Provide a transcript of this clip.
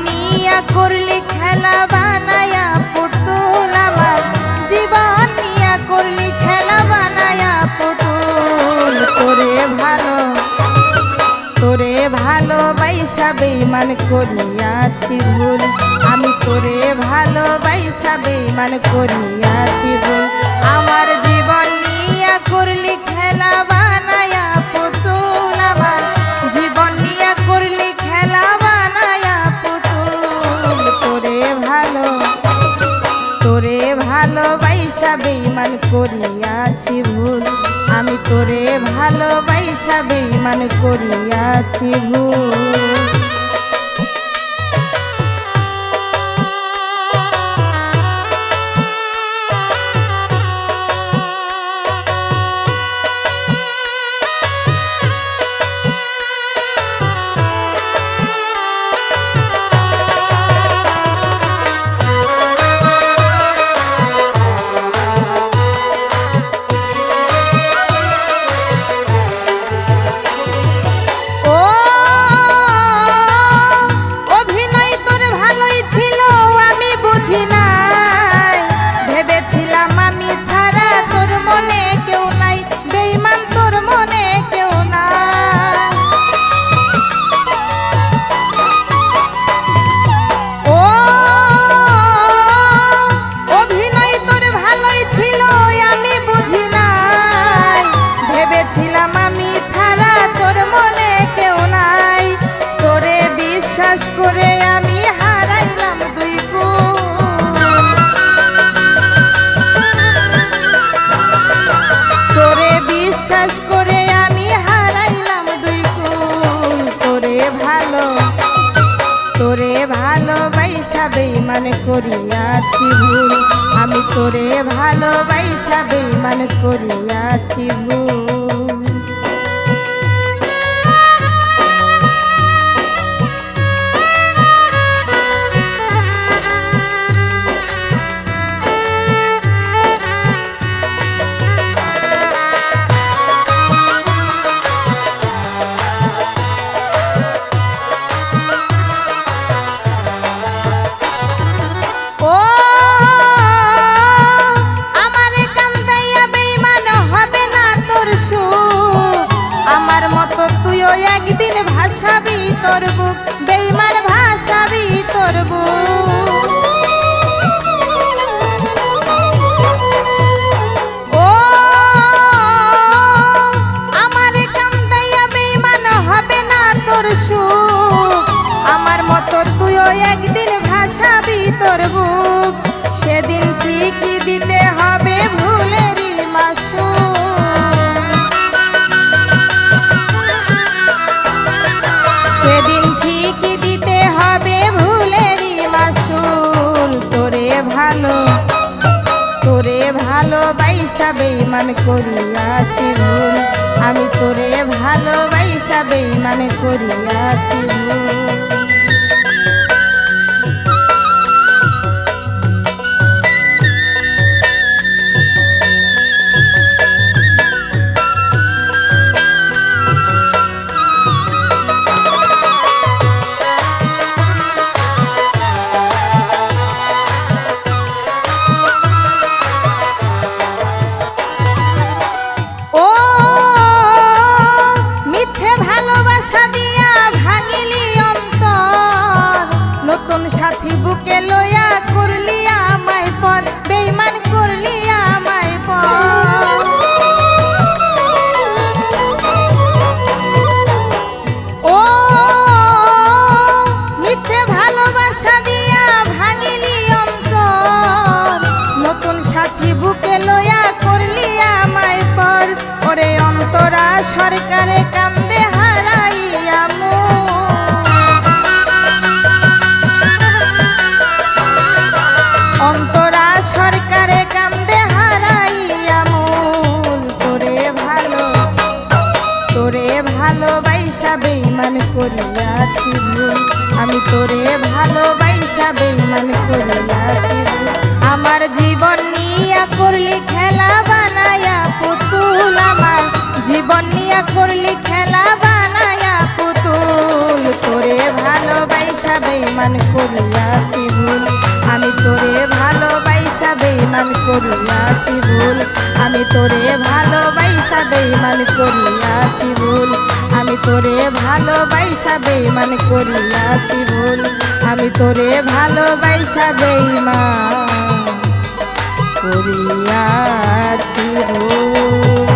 নিয়া করলি খেলা বানায়া পুতুল আমার, জীবন নিয়া করলি খেলা বানায়া পুতুল। তোরে ভালোবাসা বেঈমান করিয়াছি ভুল, আমি তোরে ভালোবাসা বেঈমান করিয়াছি ভুল। আমার জীবন নিয়া করলি খেলা বানায়া পুতুল আমার, জীবন নিয়া করলি খেলা বানায়া পুতুল। তোরে ভালোবাসা বেঈমান করিয়াছি ভুল, আমি তোরে ভালোবাসা বেঈমান করিয়াছি ভুল। বিশ্বাস করে আমি হারাইলাম দুই গুণ, তোরে বিশ্বাস করে আমি হারাইলাম দুই গুণ। তোরে ভালোবাসা বেঈমান করিয়াছি ভুল, আমি তোরে ভালোবাসা বেঈমান করিয়াছি ভুল। একদিন ভাসাবি তোর বুক, বেঈমান ভাসাবি তোর বুক। ও আমার কান্দাইয়া বেঈমান হবে না তোর সুখ, আমার মতো তুইও একদিন ভাসাবি তোর বুক। সেদিন ঠিকই দিতে হবে ভুলেরই মাসুক, সেদিন ঠিকই দিতে হবে ভুলেরই মাসুল। তোরে ভালোবাসা বেঈমান করিয়াছি ভুল, আমি তোরে ভালোবাসা বেঈমান করিয়াছি ভুল। সাথী বুকে লইয়া করলি আমায় পর, বেঈমান করলি আমায় পর। ও মিথ্যে ভালোবাসা দিয়া ভাঙিলি অন্তর, নতুন সাথী বুকে লইয়া করলি আমায় পর। ওরে অন্তরা সরকারে কান্দে হারাইয়া অন্তরা সরকারে কান্দে হারাইয়া মূল। তোরে ভালোবাসা বেঈমান করিয়াছি ভুল, আমি তোরে ভালোবাসা বেঈমান করিয়াছি ভুল। আমার জীবন নিয়া করলি খেলা বানায়া পুতুল, আমার জীবন নিয়া করলি খেলা বানায়া পুতুল। তোরে ভালোবাসা ভালোবাসা বেঈমান করিয়াছি ভুল আমি তোরে ভালোবাসা বেঈমান করিয়াছি ভুল আমি তোরে ভালোবাসা বেঈমান করিয়াছি ভুল আমি তোরে ভালোবাসা বেঈমান করিয়াছি ভুল আমি তোরে ভালোবাসা বেঈমান করিয়াছি ভুল।